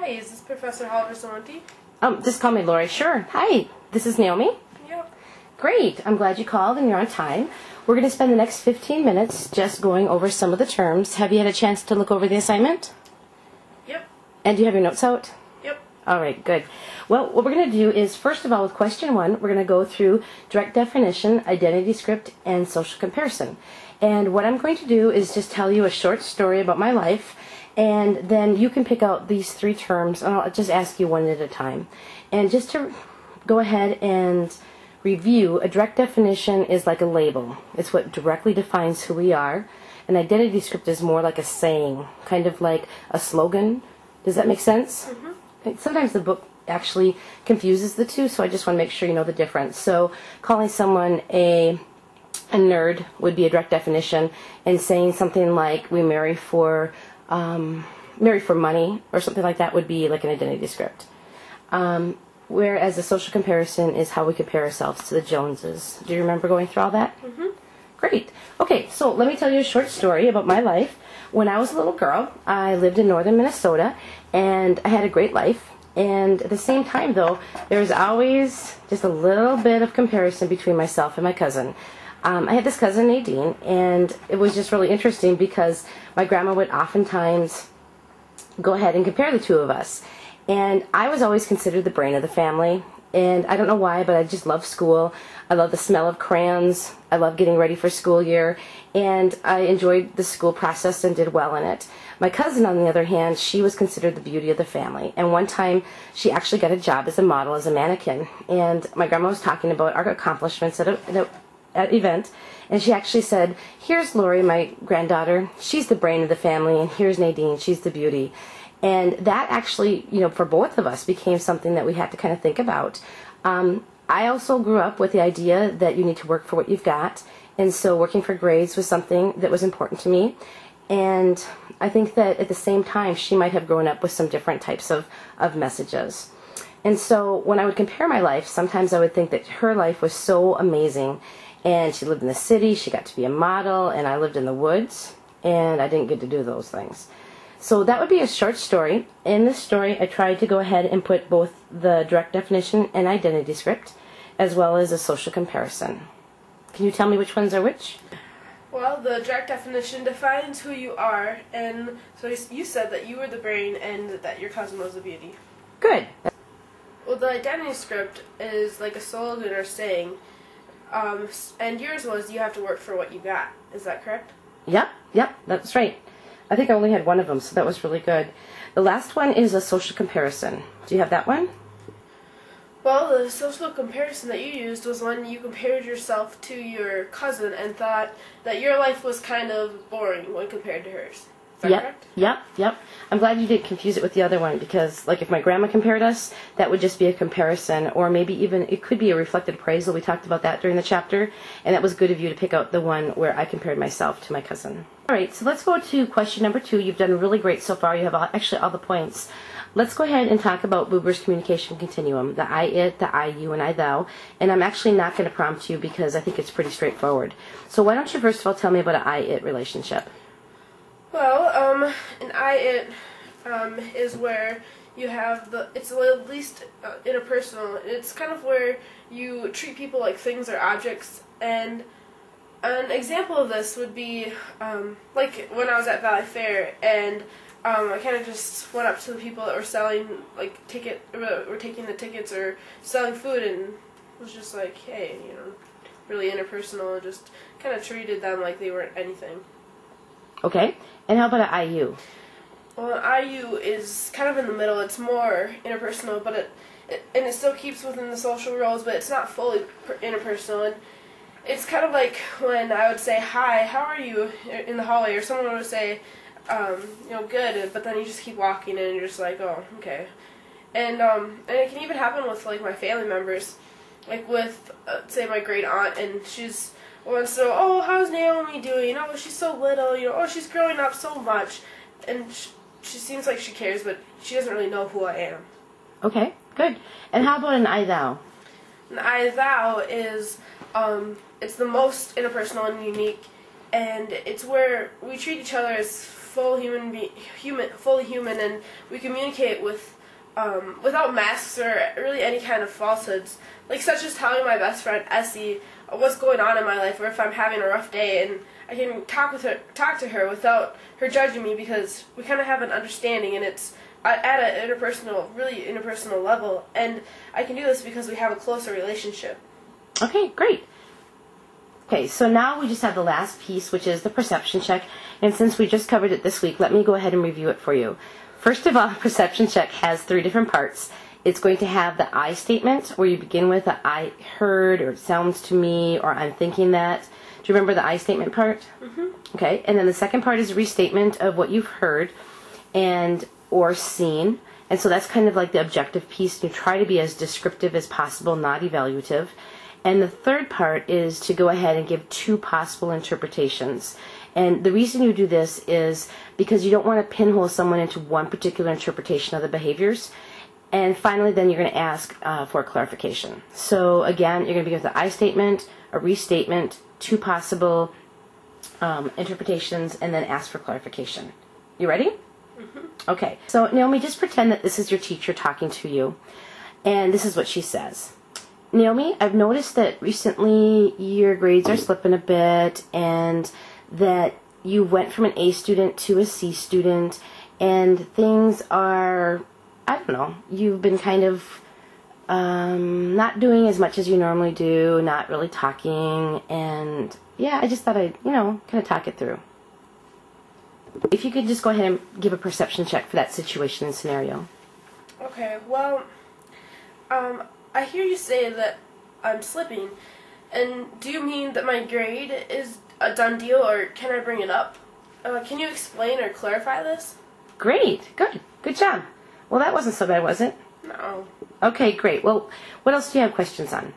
Hi, is this Professor Halverson-Wente? Just call me Lori. Sure. Hi, this is Naomi. Yep. Great. I'm glad you called and you're on time. We're going to spend the next 15 minutes just going over some of the terms. Have you had a chance to look over the assignment? Yep. And do you have your notes out? Yep. All right, good. Well, what we're going to do is, first of all, with question 1, we're going to go through direct definition, identity script, and social comparison. And what I'm going to do is just tell you a short story about my life, and then you can pick out these 3 terms, and I'll just ask you one at a time. And just to go ahead and review, a direct definition is like a label. It's what directly defines who we are. An identity script is more like a saying, kind of like a slogan. Does that make sense? Mm-hmm. Sometimes the book actually confuses the two, so I just want to make sure you know the difference. So calling someone a nerd would be a direct definition, and saying something like we marry for money or something like that would be like an identity script. Whereas a social comparison is how we compare ourselves to the Joneses. Do you remember going through all that? Mm-hmm. Great. Okay, so let me tell you a short story about my life. When I was a little girl, I lived in northern Minnesota, and I had a great life. And at the same time, though, there was always just a little bit of comparison between myself and my cousin. I had this cousin, Nadine, and it was just really interesting because my grandma would oftentimes go ahead and compare the two of us. And I was always considered the brain of the family. And I don't know why, but I just love school. I love the smell of crayons. I love getting ready for school year. And I enjoyed the school process and did well in it. My cousin, on the other hand, she was considered the beauty of the family. And one time, she actually got a job as a model, as a mannequin. And my grandma was talking about our accomplishments at an event. And she actually said, here's Lori, my granddaughter. She's the brain of the family. And here's Nadine. She's the beauty. And that actually, for both of us became something that we had to kind of think about. I also grew up with the idea that you need to work for what you've got. And so working for grades was something that was important to me. And I think that at the same time, she might have grown up with some different types of messages. And so when I would compare my life, sometimes I would think that her life was so amazing. And she lived in the city, she got to be a model, and I lived in the woods, and I didn't get to do those things. So that would be a short story. In this story, I tried to go ahead and put both the direct definition and identity script, as well as a social comparison. Can you tell me which ones are which? Well, the direct definition defines who you are, and so you said that you were the brain and that your cousin was the beauty. Good. Well, the identity script is like a slogan or saying, and yours was you have to work for what you got. Is that correct? Yep, that's right. I think I only had one of them, so that was really good. The last one is a social comparison. Do you have that one? Well, the social comparison that you used was when you compared yourself to your cousin and thought that your life was kind of boring when compared to hers. Is that correct? Yep. I'm glad you didn't confuse it with the other one because, like, if my grandma compared us, that would just be a comparison, or maybe even it could be a reflected appraisal. We talked about that during the chapter, and that was good of you to pick out the one where I compared myself to my cousin. All right, so let's go to question number 2. You've done really great so far. You have actually all the points. Let's go ahead and talk about Buber's communication continuum, the I, it, the I, you, and I, thou. And I'm actually not going to prompt you because I think it's pretty straightforward. So why don't you first of all tell me about an I, it relationship? Well, an I, it is where you have it's at least interpersonal. It's kind of where you treat people like things or objects. And an example of this would be, like when I was at Valley Fair, and I kind of just went up to the people that were selling, like, or taking the tickets or selling food, and was just like, hey, really interpersonal, and just kind of treated them like they weren't anything. Okay, and how about an IU? Well, an IU is kind of in the middle. It's more interpersonal, but it still keeps within the social roles, but it's not fully interpersonal. And it's kind of like when I would say, hi, how are you, in the hallway, or someone would say, good, but then you just keep walking and you're just like, oh, okay. And it can even happen with, like, my family members, like with, say, my great aunt, and she's once so, oh, how's Naomi doing? Oh, she's so little, oh, she's growing up so much, and she seems like she cares, but she doesn't really know who I am. Okay, good. And how about an I, thou? An I, thou is, it's the most interpersonal and unique, and it's where we treat each other as fully human, and we communicate without masks or really any kind of falsehoods. Like such as telling my best friend Essie what's going on in my life, or if I'm having a rough day, and I can talk to her without her judging me, because we kind of have an understanding, and it's at an really interpersonal level, and I can do this because we have a closer relationship. Okay, great. Okay, so now we just have the last piece, which is the perception check, and since we just covered it this week, let me go ahead and review it for you. First of all, perception check has 3 different parts. It's going to have the I statement, where you begin with the I heard, or it sounds to me, or I'm thinking that. Do you remember the I statement part? Mm-hmm. Okay, and then the second part is a restatement of what you've heard or seen. And so that's kind of like the objective piece. You try to be as descriptive as possible, not evaluative. And the third part is to go ahead and give 2 possible interpretations. And the reason you do this is because you don't want to pinhole someone into one particular interpretation of the behaviors. And finally, then you're going to ask for clarification. So again, you're going to begin with the I statement, a restatement, 2 possible interpretations, and then ask for clarification. You ready? Mm-hmm. Okay. So Naomi, just pretend that this is your teacher talking to you. And this is what she says. Naomi, I've noticed that recently your grades are slipping a bit, and that you went from an A student to a C student, and things are, I don't know, you've been kind of not doing as much as you normally do, not really talking, and yeah, I just thought I'd, kind of talk it through. If you could just go ahead and give a perception check for that situation and scenario. Okay, well, I hear you say that I'm slipping, and do you mean that my grade is a done deal, or can I bring it up? Can you explain or clarify this? Great, good job. Well, that wasn't so bad, was it? No. Okay, great. Well, what else do you have questions on?